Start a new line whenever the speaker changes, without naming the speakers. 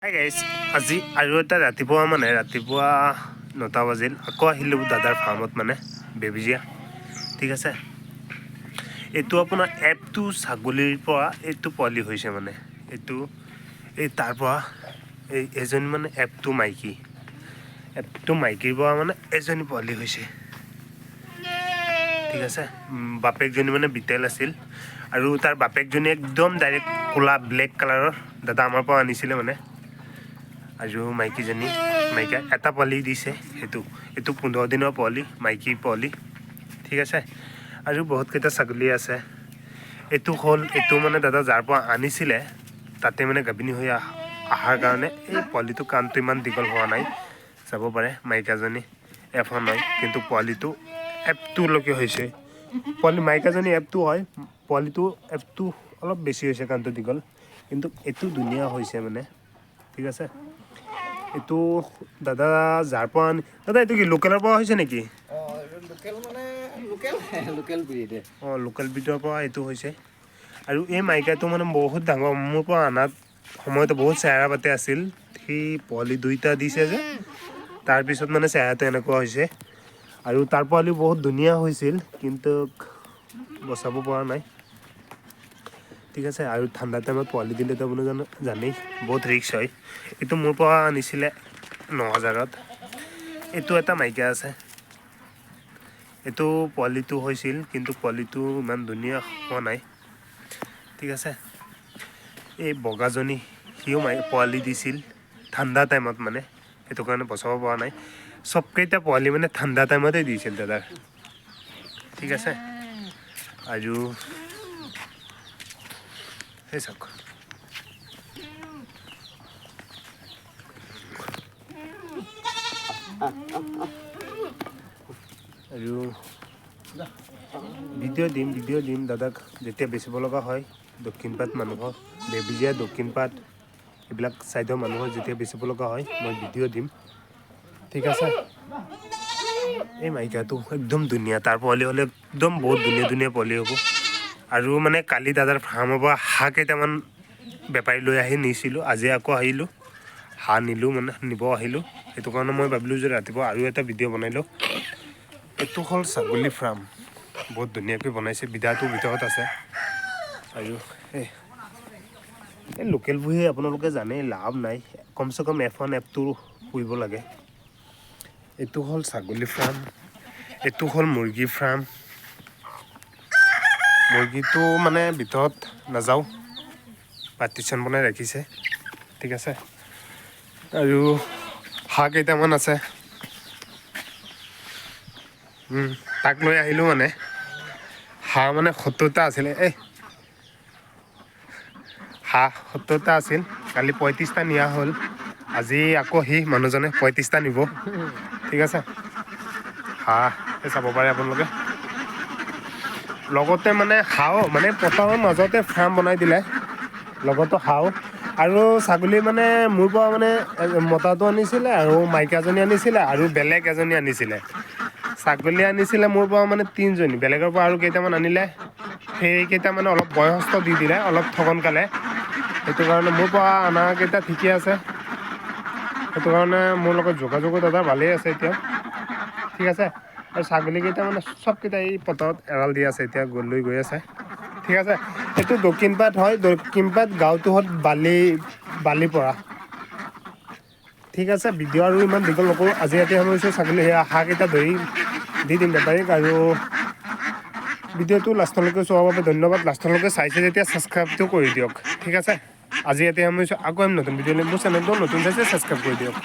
Hi guys, আজি আৰু এটা ৰাতিপুৱা 9টা বাজিল আকৌ আহিলোঁ দাদাৰ ফাৰ্মত বেবেজীয়া। ঠিক আছে, এইটো আপোনাৰ এপটো ছাগলীৰ পৰা এইটো পোৱালি হৈছে এইটো তাৰ পৰা এজনী এপটো মাইকীৰ পৰা এজনী পোৱালি হৈছে। ঠিক আছে, বাপেকজনী বিটেল আছিল আৰু তাৰ বাপেকজনী একদম ডাইৰেক্ট ক'লা ব্লেক কালাৰৰ। দাদা আমাৰ পৰা আনিছিলে আৰু মাইকীজনী এটা পোৱালি দিছে। এইটো 15 দিনৰ পোৱালি, মাইকী পোৱালি। ঠিক আছে, আৰু বহুতকেইটা ছাগলী আছে। এইটো দাদা যাৰ পৰা আনিছিলে তাতে গাভিনী হৈ অহাৰ কাৰণে এই পোৱালিটো কাণটো ইমান দীঘল হোৱা নাই। চাব পাৰে মাইকাজনী F1 হয়, কিন্তু পোৱালিটো F2লৈকে হৈছে। মাইকাজনী F2 হয়, পোৱালিটো F2 অলপ বেছি হৈছে কাণটো দীঘল, কিন্তু এইটো ধুনীয়া হৈছে ঠিক আছে, এইটো দাদা যাৰ পৰা দাদা এইটো কি লোকেলৰ পৰা হৈছে নেকি? লোকেল ব্ৰিডৰ পৰা এইটো হৈছে। আৰু এই মাইকাটো বহুত ডাঙৰ। মোৰ পৰা অনাত সময়তো বহুত চেহেৰা পাতে আছিল। সি পোৱালি 2টা দিছে যে, তাৰপিছত চেহেৰাটো এনেকুৱা হৈছে। আৰু তাৰ পোৱালি বহুত ধুনীয়া হৈছিল, কিন্তু বচাব পৰা নাই। ঠিক আছে, আৰু ঠাণ্ডা টাইমত পোৱালি দিলেতো আপুনি জানেই বহুত ৰিক্স হয়। এইটো মোৰ পৰা আনিছিলে 9,000ত। এইটো এটা মাইকা আছে, এইটো পোৱালিটো হৈছিল, কিন্তু পোৱালিটো ইমান ধুনীয়া হোৱা নাই। ঠিক আছে, এই বগাজনী সিও পোৱালি দিছিল ঠাণ্ডা টাইমত, সেইটো কাৰণে বচাব পৰা নাই। চবকেইটা পোৱালি ঠাণ্ডা টাইমতে দিছিল দাদাৰ। ঠিক আছে, আৰু সেই চাওক আৰু ভিডিঅ' দিম দাদাক যেতিয়া বেচিব লগা হয়। দক্ষিণপাট মানুহৰ, বেবেজীয়া দক্ষিণপাট এইবিলাক ছাইডৰ মানুহৰ যেতিয়া বেচিব লগা হয় মই ভিডিঅ' দিম। ঠিক আছে, এই মাইকাটো একদম ধুনীয়া। তাৰ পোৱালি হ'লে একদম বহুত ধুনীয়া পোৱালি হ'ব। আৰু কালি দাদাৰ ফাৰ্মৰ পৰা হাঁহ কেইটামান বেপাৰী লৈ আহি নিছিলোঁ। আজি আকৌ আহিলোঁ, হাঁহ নিব আহিলোঁ। সেইটো কাৰণে মই ভাবিলোঁ যে ৰাতিপুৱা আৰু এটা ভিডিঅ' বনাই লওঁ। এইটো হ'ল ছাগলী ফাৰ্ম, বহুত ধুনীয়াকৈ বনাইছে। বিধাটো ভিতৰত আছে। আৰু এই লোকেল পুহি আপোনালোকে জানেই লাভ নাই, কমচে কম F1 F2 পুহিব লাগে। এইটো হ'ল ছাগলী ফাৰ্ম, এইটো হ'ল মুৰ্গী ফাৰ্ম। মুৰ্গীটো ভিতৰত নাযাওঁ, পাৰ্টিশ্যন বনাই ৰাখিছে। ঠিক আছে, আৰু হাঁহ কেইটামান আছে, তাক লৈ আহিলোঁ। হাঁহ 70টা আছিলে। হাঁহ 70টা আছিল, কালি 35টা নিয়া হ'ল। আজি আকৌ মানুহজনে 35টা নিব। ঠিক আছে, হাঁহ চাব পাৰে আপোনালোকে। লগতে হাঁহো পথাৰৰ মাজতে ফাৰ্ম বনাই দিলে, লগতো হাঁহো। আৰু ছাগলী মোৰ পৰা মতাটো আনিছিলে, আৰু মাইকাজনী আনিছিলে, আৰু বেলেগ এজনী আনিছিলে। ছাগলী আনিছিলে মোৰ পৰা 3জনী, বেলেগৰ পৰা আৰু কেইটামান আনিলে। সেইকেইটা অলপ বয়সস্থ দি দিলে, অলপ ঠগনকালে। সেইটো কাৰণে মোৰ পৰা অনাকেইটা ঠিকে আছে। সেইটো কাৰণে মোৰ লগত যোগাযোগো দাদা ভালেই আছে এতিয়া। ঠিক আছে, আৰু ছাগলীকেইটা চবকেইটা এই পথাৰত এৰাল দি আছে, এতিয়া লৈ গৈ আছে। ঠিক আছে, এইটো দক্ষিণপাট হয়। দক্ষিণপাট গাঁৱটো হ'ল বালিপৰা। ঠিক আছে, ভিডিঅ' আৰু ইমান দীঘল নকৰোঁ। আজি ইয়াতে সামৰিছোঁ। ছাগলী হাঁহকেইটা দি দিম বেপাৰীক। আৰু ভিডিঅ'টো লাষ্টলৈকে চোৱাৰ বাবে ধন্যবাদ। লাষ্টলৈকে চাইছে যেতিয়া ছাবস্ক্ৰাইবটো কৰি দিয়ক। ঠিক আছে, আজি ইয়াতে সামৰিছোঁ। আকৌ নতুন ভিডিঅ' মোৰ চেনেলটো নতুন চাইছে ছাবস্ক্ৰাইব কৰি দিয়ক।